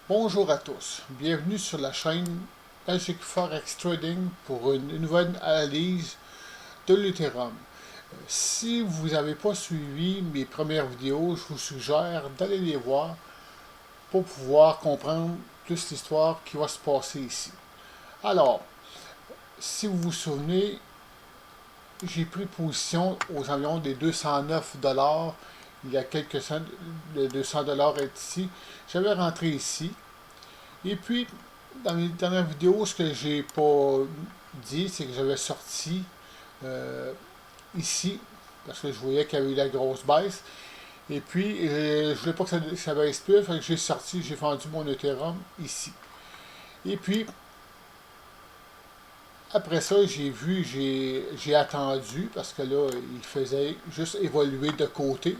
Bonjour à tous, bienvenue sur la chaîne Magic Forex Trading pour une nouvelle analyse de l'Ethereum. Si vous n'avez pas suivi mes premières vidéos, je vous suggère d'aller les voir pour pouvoir comprendre plus l'histoire qui va se passer ici. Alors, si vous vous souvenez, j'ai pris position aux environs des 209 dollars. Il y a quelques cents, le 200 dollars est ici. J'avais rentré ici. Et puis, dans mes dernières vidéos, ce que j'ai pas dit, c'est que j'avais sorti euh, ici, parce que je voyais qu'il y avait eu la grosse baisse. Et puis, je voulais pas que ça baisse plus, fait que j'ai sorti, j'ai vendu mon Ethereum ici. Et puis, après ça, j'ai attendu, parce que là, il faisait juste évoluer de côté.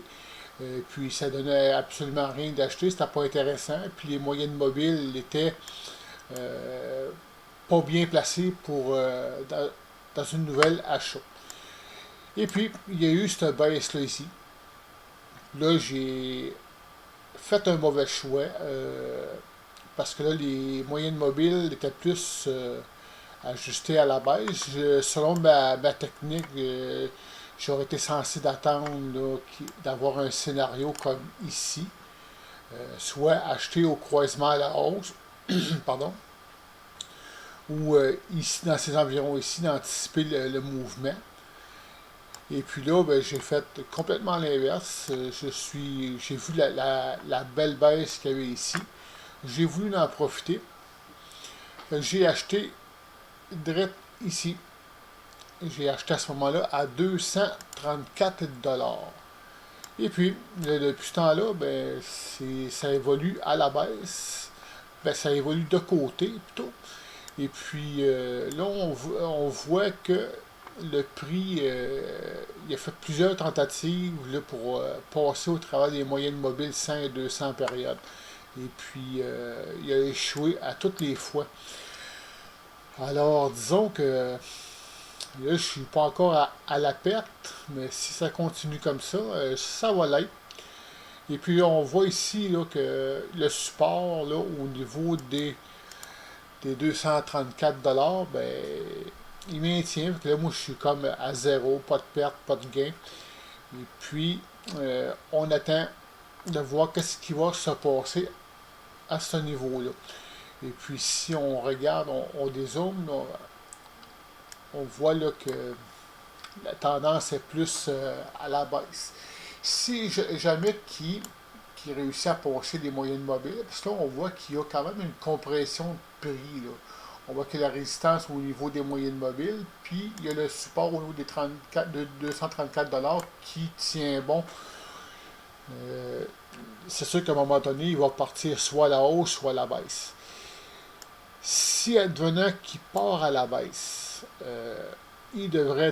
Puis ça donnait absolument rien d'acheter, c'était pas intéressant. Puis les moyennes mobiles étaient euh, pas bien placé pour dans une nouvelle achat. Et puis, il y a eu cette baisse-là ici. Là, j'ai fait un mauvais choix parce que là, les moyennes mobiles étaient plus ajustées à la baisse. Selon ma technique, j'aurais été censé d'attendre d'avoir un scénario comme ici, soit acheter au croisement à la hausse, pardon, ou ici, dans ces environs ici, d'anticiper le mouvement. Et puis là, ben, j'ai fait complètement l'inverse. J'ai vu la belle baisse qu'il y avait ici. J'ai voulu en profiter. J'ai acheté direct ici. J'ai acheté à ce moment-là à 234 dollars. Et puis, depuis ce temps-là, ben, ça évolue à la baisse. Ben, ça évolue de côté plutôt. Et puis là, on voit que le prix, il a fait plusieurs tentatives là, pour passer au travers des moyennes mobiles 100 et 200 périodes. Et puis, il a échoué à toutes les fois. Alors, disons que là, je ne suis pas encore à la perte, mais si ça continue comme ça va l'être. Et puis, on voit ici là, que le support là, au niveau des 234 dollars, ben, il maintient. Parce que là, moi, je suis comme à zéro, pas de perte, pas de gain. Et puis, on attend de voir qu'est-ce qui va se passer à ce niveau-là. Et puis, si on regarde, on dézoome, là, on voit là, que la tendance est plus à la baisse. Si jamais qui réussit à passer les moyennes mobiles, parce que là, on voit qu'il y a quand même une compression de prix. Là. On voit qu'il y a la résistance au niveau des moyennes mobiles, puis il y a le support au niveau des 34, de 234 dollars qui tient bon. Euh, c'est sûr qu'à un moment donné, il va partir soit à la hausse, soit à la baisse. Si advenant qu'il part à la baisse, il devrait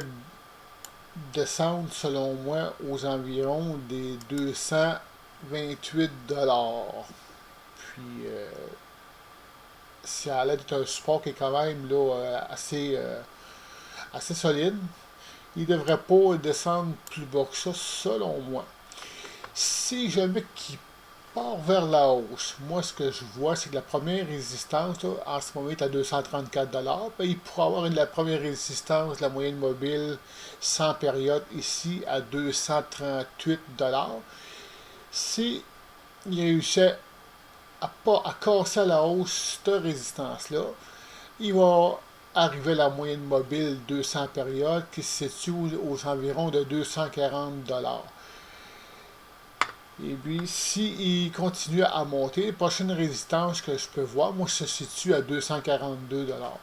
descendre, selon moi, aux environs des 228 dollars. Puis, ça a l'air d'être un support qui est quand même là, assez solide. Il ne devrait pas descendre plus bas que ça, selon moi. Si jamais qu'il part vers la hausse, moi, ce que je vois, c'est que la première résistance, là, en ce moment, est à 234 dollars. Ben, il pourrait avoir la première résistance, la moyenne mobile, sans période, ici, à 238 dollars. Si il réussit à casser à la hausse cette résistance-là, il va arriver à la moyenne mobile 200 périodes qui se situe aux environs de 240 dollars. Et puis, s'il continue à monter, la prochaine résistance que je peux voir, moi, se situe à 242 dollars.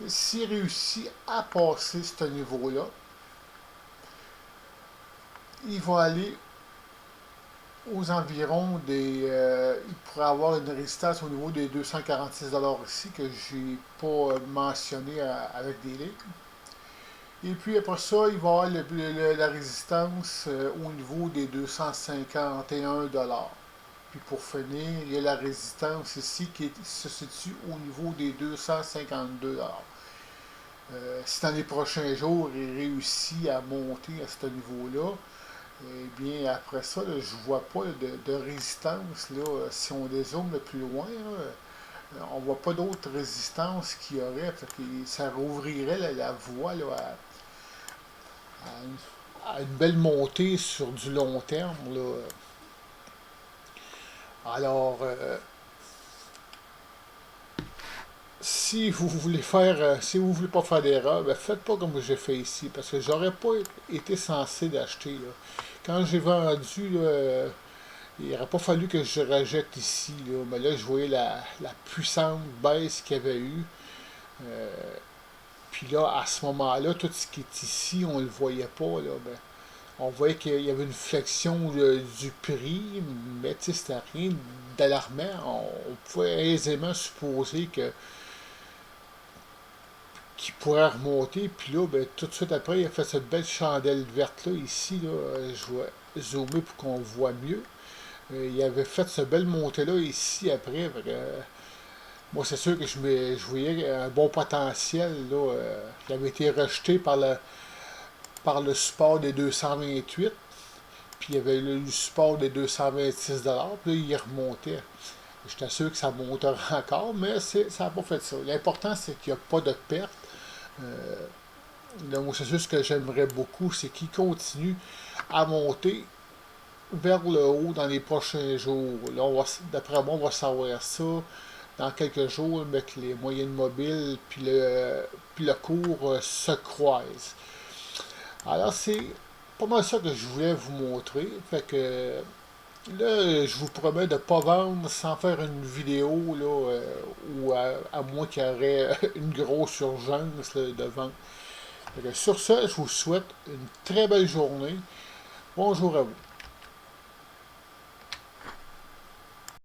S'il réussit à passer ce niveau-là, il va aller aux environs il pourrait avoir une résistance au niveau des 246 dollars ici, que je n'ai pas mentionné avec des lignes. Et puis après ça, il va avoir la résistance au niveau des 251 dollars. Puis pour finir, il y a la résistance ici qui se situe au niveau des 252 dollars. Si dans les prochains jours, il réussit à monter à ce niveau-là, Eh bien, après ça, là, je vois pas de résistance. Là, si on dézoome le plus loin, là, on voit pas d'autres résistances qu'il y aurait. Fait que ça rouvrirait la voie là, à une belle montée sur du long terme. Là. Alors, si vous voulez pas faire d'erreur, ben faites pas comme j'ai fait ici, parce que j'aurais pas été censé d'acheter. Là. Quand j'ai vendu, là, il n'aurait pas fallu que je rejette ici, là, mais là, je voyais la puissante baisse qu'il y avait eu. Euh, Puis là, à ce moment-là, tout ce qui est ici, on ne le voyait pas. Là, ben, on voyait qu'il y avait une flexion du prix, mais c'était rien d'alarmant. On pouvait aisément supposer que qu'il pourrait remonter. Puis là, ben, tout de suite après, il a fait cette belle chandelle verte-là, ici. Là, je vais zoomer pour qu'on voit mieux. Il avait fait cette belle montée-là ici après. Moi, c'est sûr que je voyais un bon potentiel. Là, qui avait été rejeté par le support des 228. Puis il y avait le support des 226 puis là, il remontait. J'étais sûr que ça monterait encore, mais ça n'a pas fait ça. L'important, c'est qu'il n'y a pas de perte. Euh, donc, c'est sûr ce que j'aimerais beaucoup, c'est qu'il continue à monter vers le haut dans les prochains jours. Là, d'après moi, on va savoir ça dans quelques jours, avec les moyennes mobiles, puis le cours se croise. Alors, c'est pas mal ça que je voulais vous montrer. Fait que là, je vous promets de ne pas vendre sans faire une vidéo, là, ou à moins qu'il y aurait une grosse urgence là, de vente. Fait que sur ce, je vous souhaite une très belle journée. Bonjour à vous.